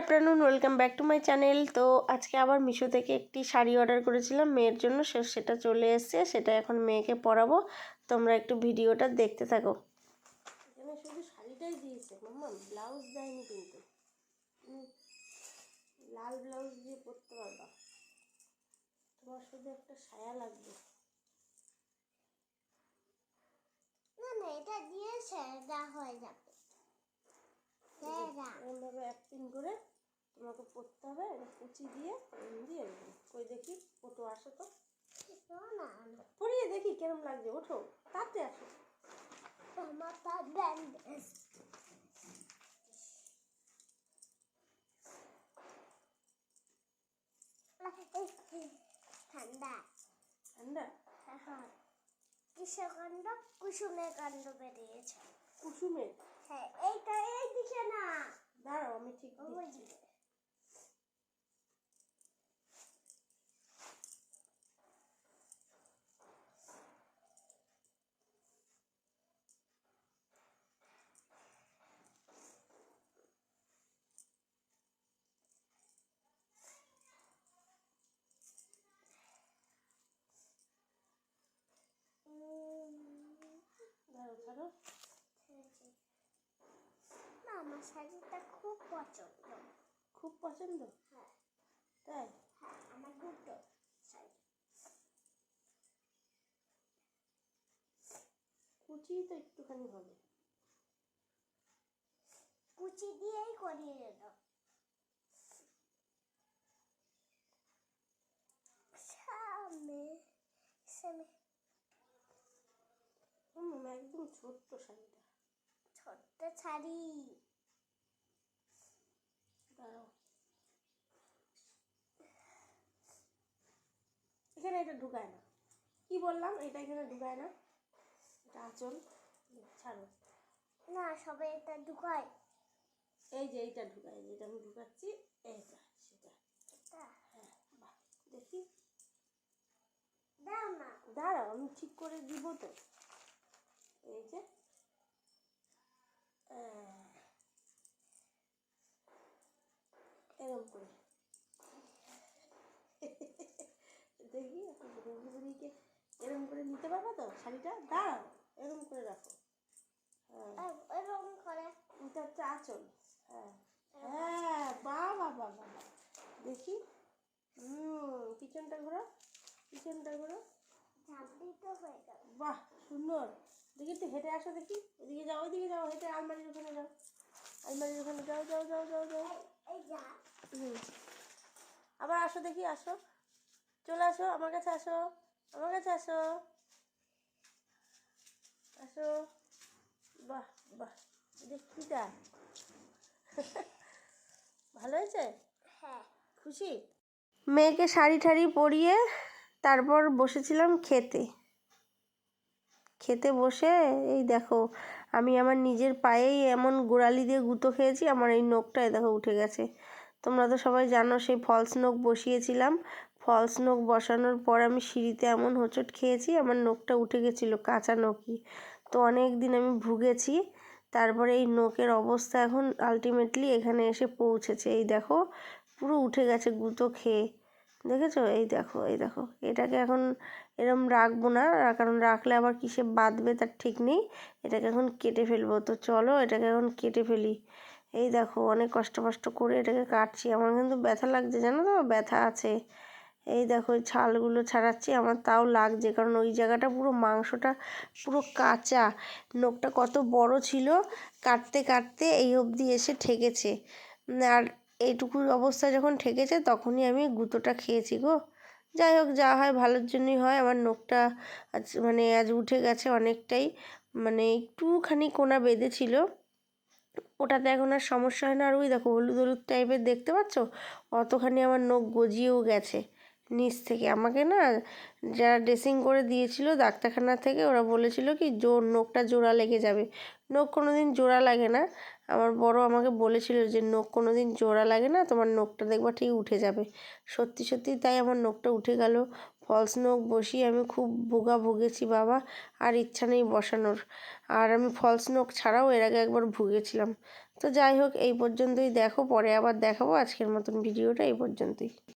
Afternoon, welcome back to my channel. তো আজকে আবার মিশো থেকে একটি শাড়ি অর্ডার করেছিলাম মেয়ের জন্য, সেটা চলে এসছে। সেটা এখন মেয়েকে পরাবো, তোমরা একটু ভিডিওটা দেখতে থাকো। এখানে শুধু শাড়িটাই দিয়েছে মাম্মা, ব্লাউজ দেয়নি কিন্তু। লাল ব্লাউজ দিয়ে পরতে পারবা, তোমার শুধু একটা সায়া লাগবে। না না, এটা দিয়ে সেটা হয়ে যাবে। এরকমভাবে এক পিন করে তোমাকে পরতে হবে। এটা কুচি দিয়ে দিয়ে কই দেখি, ফটো আসো তো, না পরিয়ে দেখি কেরম লাগছে। ওঠো, তাতে আসো। আমার তার ব্যান্ডেজ ঠান্ডা ঠান্ডা। হ্যাঁ, কিসের কাণ্ড? কুসুমের কাণ্ড বেরিয়েছে। কুসুমের? হ্যাঁ, এইটা এই দিকে না, দাঁড়াও আমি ঠিক দিচ্ছি। দাঁড়াও, ছাড়ো। না, আমার শাড়িটা খুব পছন্দ। খুব পছন্দ? হ্যাঁ তাই? হ্যাঁ, আমার দুটো শাড়ি। কুচি তো একটুখানি হবে, কুচি দিয়েই করিয়ে দাও। সামনে সামনে একদম ছোট্ট শাড়িটা। ছোট্ট শাড়ি। দাঁড়াও, এখানে এটা ঢুকায় না। কি বললাম? এটা এখানে ঢুকায় না, এটা আঁচল। ছাড়ো না, সবাই এটা ঢুকায়। এই যে এইটা ঢুকায়, যেটা আমি ঢুকাচ্ছি এইটা, সেটা। হ্যাঁ, বাহ, দেখি। দাও না, দাঁড়াও আমি ঠিক করে দিব তো। এই যে এরকম করে দেখি বুড়িকে এরকম করে নিতে পারবা তো শাড়িটা? দাঁড়াও, এরকম করে রাখো। হ্যাঁ, এরকম করে। এটা হচ্ছে আঁচল। হ্যাঁ হ্যাঁ, বাহ বাহ বাহ বাহ, দেখি। পিছনটা ঘোরো, পিছনটা ঘোরো। ঝাঁপড়ি তো হয়ে গেল। বাহ, সুন্দর। দেখি একটু হেঁটে আসো, দেখি এদিকে যাও, ওইদিকে যাও, হেঁটে আলমারির ওখানে যাও, আলমারির ওখানে যাও যাও যাও যাও যাও। এই যা। আবার আসো, দেখি আসো, চলে আসো আমার কাছে, আসো আমার কাছে, আসো আসো। বাহ বাহ, দেখিটা ভালো হয়েছে? হ্যাঁ, খুশি? মেয়েকে শাড়ি ঠাড়ি পরিয়ে তারপর বসেছিলাম খেতে বসে এই দেখো, আমি আমার নিজের পায়েই এমন গোড়ালি দিয়ে গুঁতো খেয়েছি। আমার এই নখটা দেখো উঠে গেছে। তোমরা তো সবাই জানো, সেই ফলস নখ বসিয়েছিলাম। ফলস নখ বসানোর পর আমি সিঁড়িতে এমন হোঁচট খেয়েছি, আমার নখটা উঠে গেছিলো, কাঁচা নখই। তো অনেক দিন আমি ভুগেছি। তারপরে এই নখের অবস্থা এখন আলটিমেটলি এখানে এসে পৌঁছেছে। এই দেখো, পুরো উঠে গেছে গুঁতো খেয়ে, দেখেছো? এই দেখো, এই দেখো। এটাকে এখন এরম রাখবো না, কারণ রাখলে আবার কিসে বাঁধবে তার ঠিক নেই। এটাকে এখন কেটে ফেলবো। তো চলো এটাকে এখন কেটে ফেলি। এই দেখো, অনেক কষ্ট করে এটাকে কাটছি। আমার কিন্তু ব্যথা লাগছে, জানো তো, ব্যথা আছে। এই দেখো, ওই ছালগুলো ছাড়াচ্ছি, আমার তাও লাগছে, কারণ ওই জায়গাটা পুরো মাংসটা পুরো কাঁচা। নখটা কত বড় ছিল, কাটতে কাটতে এই অবধি এসে ঠেকেছে। আর এইটুকু অবস্থা যখন ঠেকেছে তখনই আমি গুঁতোটা খেয়েছি গো। যাই হোক, যা হয় ভালোর জন্যই হয়। আমার নখটা আজ উঠে গেছে অনেকটাই, একটুখানি কোনা বেঁধেছিল, ওটাতে এখন আর সমস্যা হয় না। আর ওই দেখো, হলুদ হলুদ টাইপের দেখতে পাচ্ছ, অতখানি আমার নখ গজিয়েও গেছে নিচ থেকে। আমাকে না যারা ড্রেসিং করে দিয়েছিল ডাক্তারখানা থেকে, ওরা বলেছিল কি নখটা জোড়া লেগে যাবে। নখ কোনো দিন জোড়া লাগে না। আমার বড় আমাকে বলেছিল যে নখ কোনো দিন জোড়া লাগে না, তোমার নখটা দেখবা ঠিক উঠে যাবে। সত্যি সত্যি তাই আমার নখটা উঠে গেল। ফলস নখ বসিয়ে আমি খুব ভুগেছি বাবা, আর ইচ্ছা নেই বসানোর। আর আমি ফলস নখ ছাড়াও এর আগে একবার ভুগেছিলাম। তো যাই হোক, এই পর্যন্তই দেখো, পরে আবার দেখাবো। আজকের মতন ভিডিওটা এই পর্যন্তই।